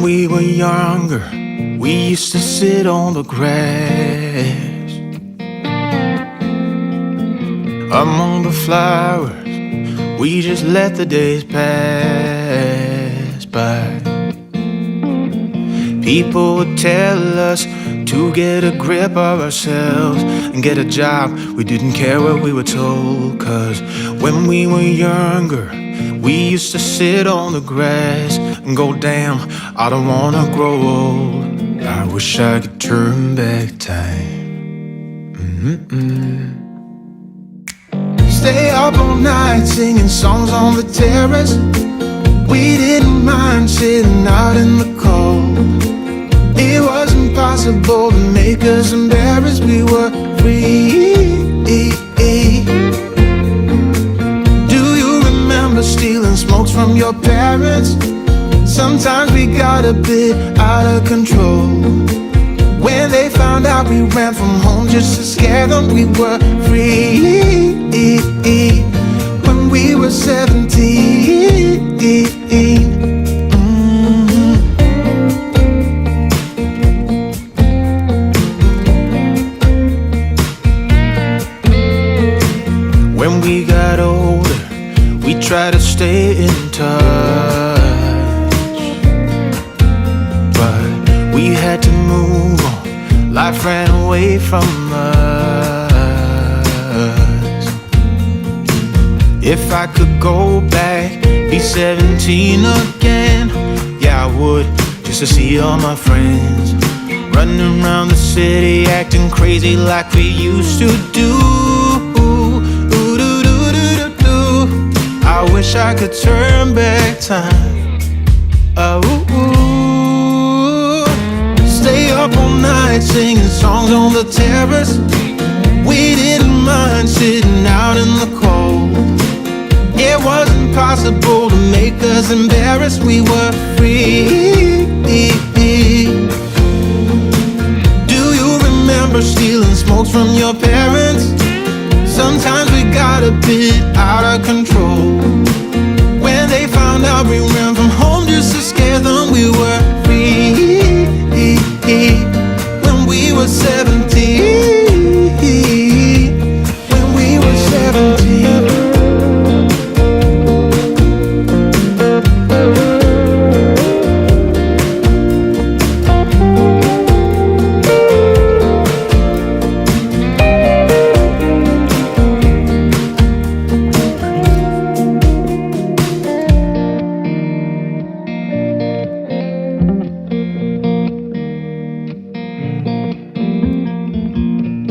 When we were younger, we used to sit on the grass among the flowers. We just let the days pass by. People would tell us to get a grip of ourselves and get a job. We didn't care what we were told, 'cause when we were younger, we used to sit on the grass and go, damn, I don't wanna grow old. I wish I could turn back time. Stay up all night singing songs on the terrace. We didn't mind sitting out in the cold. It wasn't possible to make us embarrassed. We were free. Do you remember stealing smokes from your parents? Sometimes we got a bit out of control. When they found out we ran from home just to scare them, we were free. When we were 17. When we got older, we tried to stay in touch, but we had to move on. Life ran away from us. If I could go back, be 17 again, yeah I would, just to see all my friends running around the city, acting crazy like we used to do. I wish I could turn back time. Stay up all night singing songs on the terrace. We didn't mind sitting out in the cold. It wasn't possible to make us embarrassed. We were free. Do you remember stealing smokes from your parents? Sometimes we got a bit out of control. When they found out we ran from home just to scare them, we were free. When we were 17. When we were 17.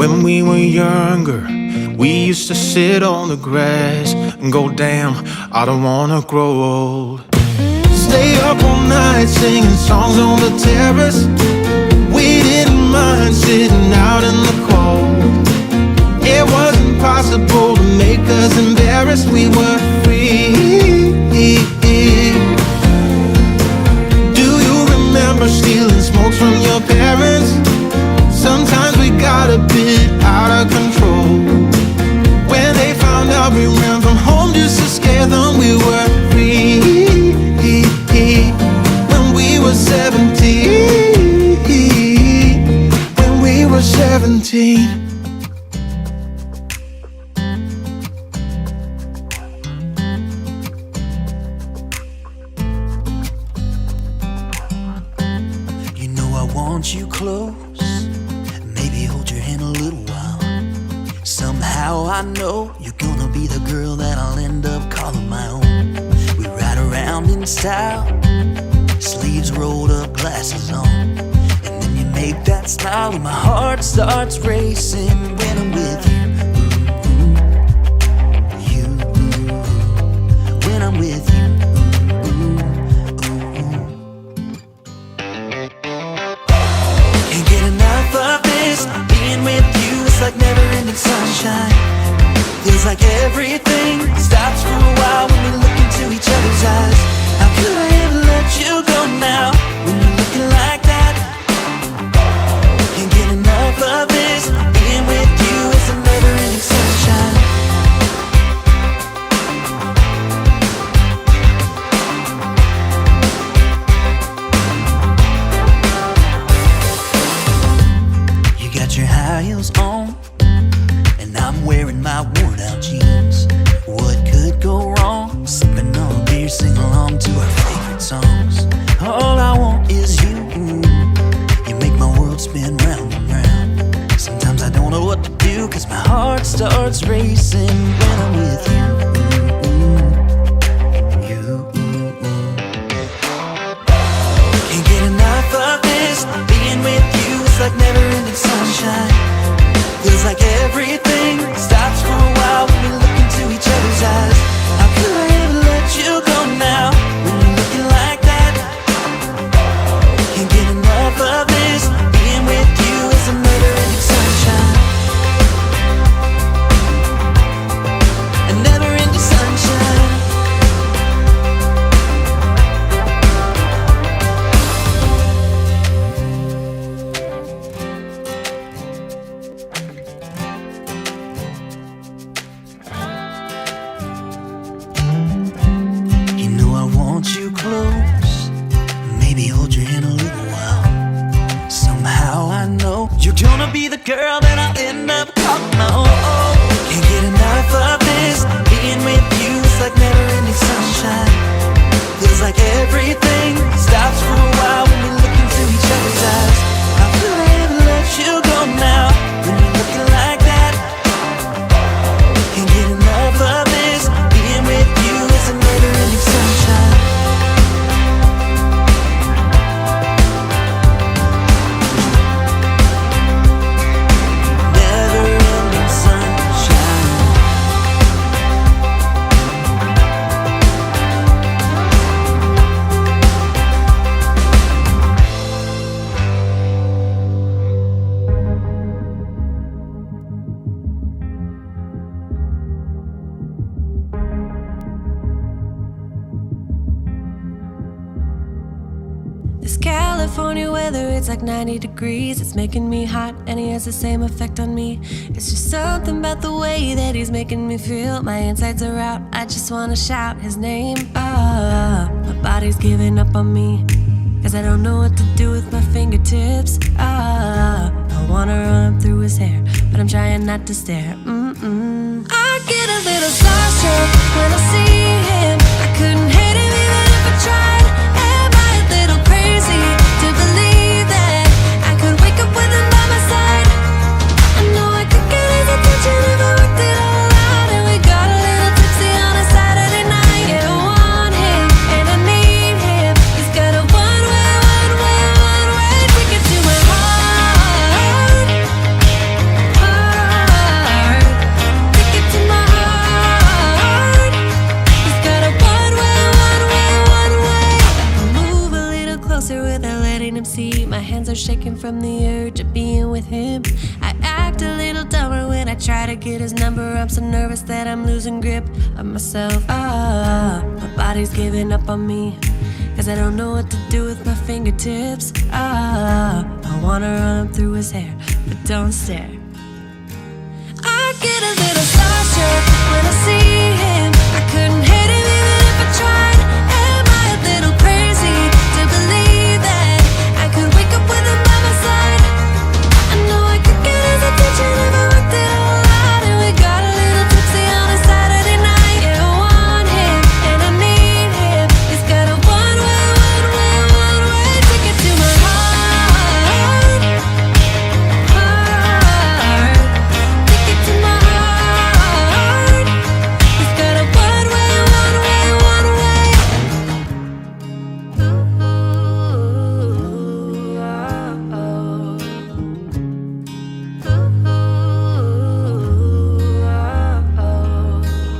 When we were younger, we used to sit on the grass and go, damn, I don't wanna grow old. Stay up all night singing songs on the terrace. We didn't mind sitting out in the cold. It wasn't possible to make us embarrassed. We were free. Do you remember stealing smokes from your parents? Sometimes we got a bit out of control. When they found out we ran from home just to scare them, we were free. When we were 17. When we were 17. You know I want you close. Maybe hold your hand a little while. Somehow I know you're gonna be the girl that I'll end up calling my own. We ride around in style, sleeves rolled up, glasses on, and then you make that smile and my heart starts racing when I'm with you. When I'm with you. Can't get enough of this. Being with you is like never-ending sunshine. Feels like everything stops for a while when we look into each other's eyes. How could I ever let you go now when you're looking like that? Can't get enough of this. Being with you is a close, maybe hold your hand a little while. Somehow I know you're gonna be the girl that I'll end up calling my own. Can't get enough of this, being with you is like never-ending sunshine. Feels like everything stops for a while when we look into each other's eyes. How could I ever let you go now when you're looking like that? Can't get enough of this, being with you is a never-ending sunshine. Never-ending sunshine. This California weather, it's like 90 degrees. It's making me hot and he has the same effect on me. It's just something about the way that he's making me feel. My insides are out, I just wanna shout his name. My body's giving up on me, cause I don't know what to do with my fingertips. I wanna run up through his hair, but I'm trying not to stare. I get a little starstruck when I see him. I couldn't hate him even if I tried. Am I a little crazy to believe that I could wake up with him by my side? I know I could get his attention if I worked it all out. And we got a little tipsy on a Saturday night. Yeah, I want him and I need him. He's got a one-way ticket to my heart. Ticket to my heart. He's got a one-way. Move a little closer without letting him see. My hands are shaking from the urge of being with him. I act a little dumber when I try to get his number. I'm so nervous that I'm losing grip of myself. My body's giving up on me, cause I don't know what to do with my fingertips. I wanna run up through his hair, but don't stare. I get a little starstruck when I see him. I couldn't hate him even if I tried. Am I a little crazy to believe that I could wake up with him by my side? I know I could get his attention if I worked it all out. And we got a little tipsy on a Saturday night. Yeah, I want him and I need him. He's got a one-way ticket to my heart. Ticket to my heart. He's got a one-way.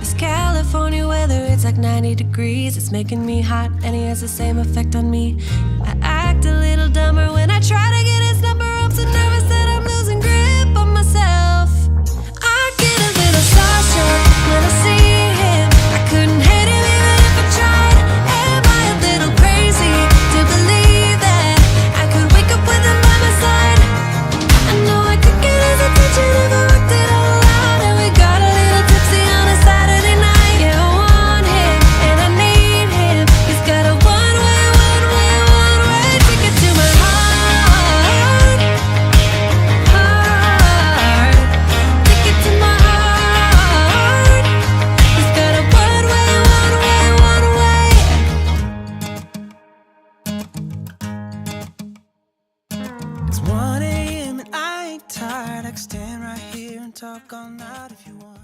This California weather, it's like 90 degrees. It's making me hot and he has the same effect on me. I act a little dumber when I try to get his number. I'm so nervous that I'm losing grip on myself. I get a little starstruck when I see him. I couldn't hate him even if I tried. Am I a little crazy to believe that I could wake up with him by my side? I know I could get his attention if I worked it all out. And we got a little tipsy on a Saturday night. Yeah, I want him and I need him. He's got a one-way ticket to my heart. Ticket to my heart. He's got a one-way. It's 1 a.m. and I ain't tired. I can stand right here and talk all night if you want.